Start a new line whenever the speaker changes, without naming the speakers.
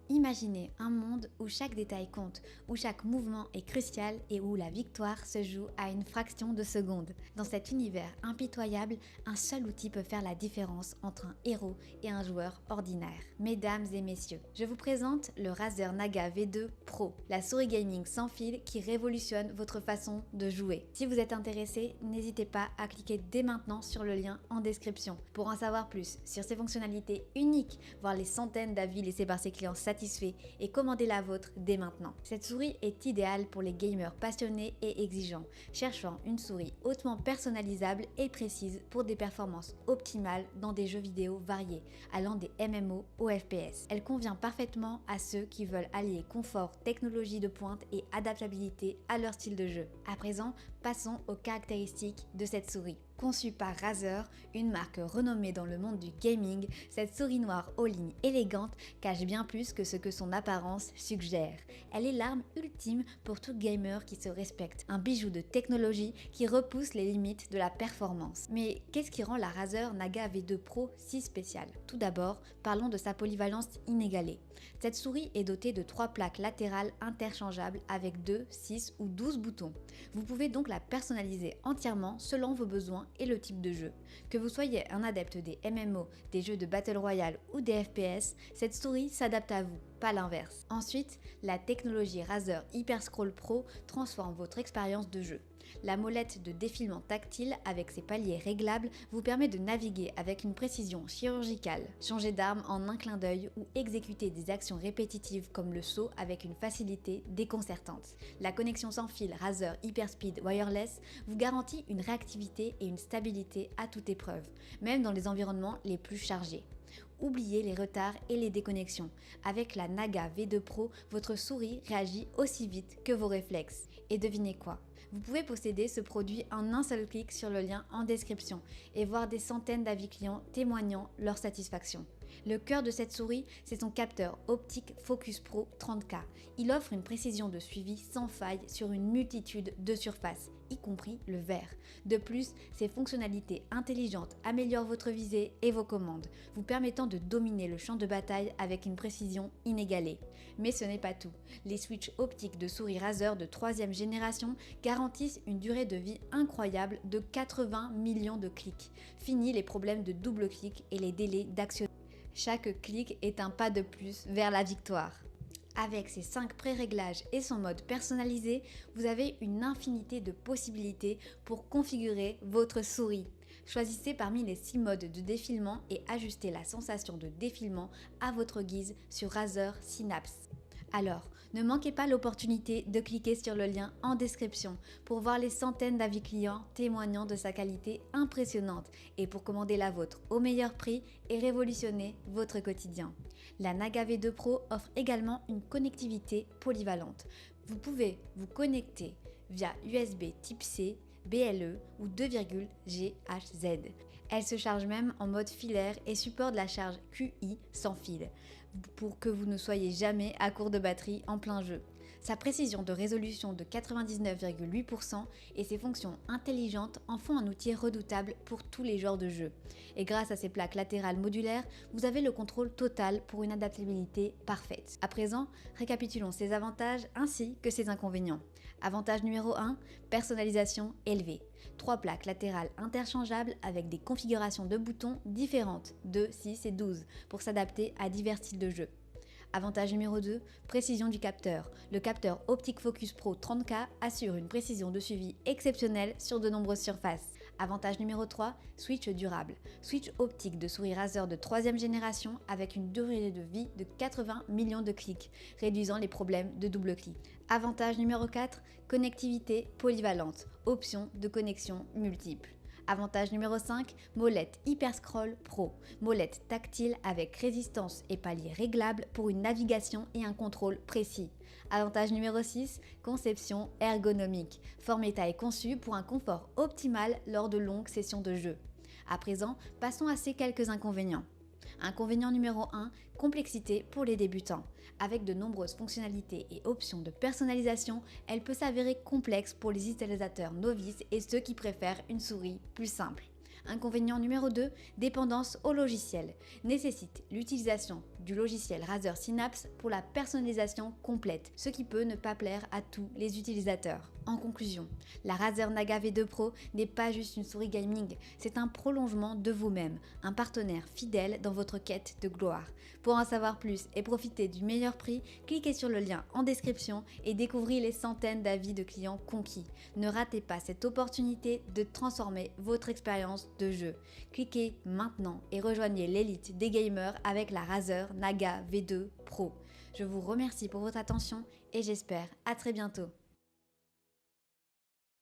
Imaginez un monde où chaque détail compte, où chaque mouvement est crucial et où la victoire se joue à une fraction de seconde. Dans cet univers impitoyable, un seul outil peut faire la différence entre un héros et un joueur ordinaire. Mesdames et messieurs, je vous présente le Razer Naga V2 Pro, la souris gaming sans fil qui révolutionne votre façon de jouer. Si vous êtes intéressé, n'hésitez pas à cliquer dès maintenant sur le lien en description pour en savoir plus sur ses fonctionnalités uniques, voir les centaines d'avis laissés par ses clients satisfaits et commandez la vôtre dès maintenant. Cette souris est idéale pour les gamers passionnés et exigeants, cherchant une souris hautement personnalisable et précise pour des performances optimales dans des jeux vidéo variés, allant des MMO au FPS. Elle convient parfaitement à ceux qui veulent allier confort, technologie de pointe et adaptabilité à leur style de jeu. À présent, passons aux caractéristiques de cette souris. Conçue par Razer, une marque renommée dans le monde du gaming, cette souris noire aux lignes élégantes cache bien plus que ce que son apparence suggère. Elle est l'arme ultime pour tout gamer qui se respecte, un bijou de technologie qui repousse les limites de la performance. Mais qu'est-ce qui rend la Razer Naga V2 Pro si spéciale? Tout d'abord, parlons de sa polyvalence inégalée. Cette souris est dotée de 3 plaques latérales interchangeables avec 2, 6 ou 12 boutons. Vous pouvez donc la personnaliser entièrement selon vos besoins et le type de jeu. Que vous soyez un adepte des MMO, des jeux de Battle Royale ou des FPS, cette souris s'adapte à vous, pas l'inverse. Ensuite, la technologie Razer Hyperscroll Pro transforme votre expérience de jeu. La molette de défilement tactile avec ses paliers réglables vous permet de naviguer avec une précision chirurgicale, changer d'arme en un clin d'œil ou exécuter des actions répétitives comme le saut avec une facilité déconcertante. La connexion sans fil Razer Hyperspeed Wireless vous garantit une réactivité et une stabilité à toute épreuve, même dans les environnements les plus chargés. Oubliez les retards et les déconnexions. Avec la Naga V2 Pro, votre souris réagit aussi vite que vos réflexes. Et devinez quoi? Vous pouvez posséder ce produit en un seul clic sur le lien en description et voir des centaines d'avis clients témoignant leur satisfaction. Le cœur de cette souris, c'est son capteur optique Focus Pro 30K. Il offre une précision de suivi sans faille sur une multitude de surfaces, y compris le verre. De plus, ses fonctionnalités intelligentes améliorent votre visée et vos commandes, vous permettant de dominer le champ de bataille avec une précision inégalée. Mais ce n'est pas tout. Les switches optiques de souris Razer de 3e génération garantissent une durée de vie incroyable de 80 millions de clics. Fini les problèmes de double clic et les délais d'action. Chaque clic est un pas de plus vers la victoire. Avec ses 5 pré-réglages et son mode personnalisé, vous avez une infinité de possibilités pour configurer votre souris. Choisissez parmi les 6 modes de défilement et ajustez la sensation de défilement à votre guise sur Razer Synapse. Alors, ne manquez pas l'opportunité de cliquer sur le lien en description pour voir les centaines d'avis clients témoignant de sa qualité impressionnante et pour commander la vôtre au meilleur prix et révolutionner votre quotidien. La Naga V2 Pro offre également une connectivité polyvalente. Vous pouvez vous connecter via USB Type C, BLE ou 2,GHz. Elle se charge même en mode filaire et supporte la charge QI sans fil pour que vous ne soyez jamais à court de batterie en plein jeu. Sa précision de résolution de 99,8% et ses fonctions intelligentes en font un outil redoutable pour tous les genres de jeux. Et grâce à ses plaques latérales modulaires, vous avez le contrôle total pour une adaptabilité parfaite. À présent, récapitulons ses avantages ainsi que ses inconvénients. Avantage numéro 1, personnalisation élevée. 3 plaques latérales interchangeables avec des configurations de boutons différentes, 2, 6 et 12, pour s'adapter à divers styles de jeu. Avantage numéro 2, précision du capteur. Le capteur Optic Focus Pro 30K assure une précision de suivi exceptionnelle sur de nombreuses surfaces. Avantage numéro 3, switch durable. Switch optique de souris Razer de 3e génération avec une durée de vie de 80 millions de clics, réduisant les problèmes de double clic. Avantage numéro 4, connectivité polyvalente. Option de connexion multiple. Avantage numéro 5, molette Hyperscroll Pro. Molette tactile avec résistance et palier réglable pour une navigation et un contrôle précis. Avantage numéro 6, conception ergonomique. Formetta est conçue pour un confort optimal lors de longues sessions de jeu. À présent, passons à ces quelques inconvénients. Inconvénient numéro 1, complexité pour les débutants. Avec de nombreuses fonctionnalités et options de personnalisation, elle peut s'avérer complexe pour les utilisateurs novices et ceux qui préfèrent une souris plus simple. Inconvénient numéro 2, dépendance au logiciel. Nécessite l'utilisation du logiciel Razer Synapse pour la personnalisation complète, ce qui peut ne pas plaire à tous les utilisateurs. En conclusion, la Razer Naga V2 Pro n'est pas juste une souris gaming, c'est un prolongement de vous-même, un partenaire fidèle dans votre quête de gloire. Pour en savoir plus et profiter du meilleur prix, cliquez sur le lien en description et découvrez les centaines d'avis de clients conquis. Ne ratez pas cette opportunité de transformer votre expérience de jeu. Cliquez maintenant et rejoignez l'élite des gamers avec la Razer Naga V2 Pro. Je vous remercie pour votre attention et j'espère à très bientôt.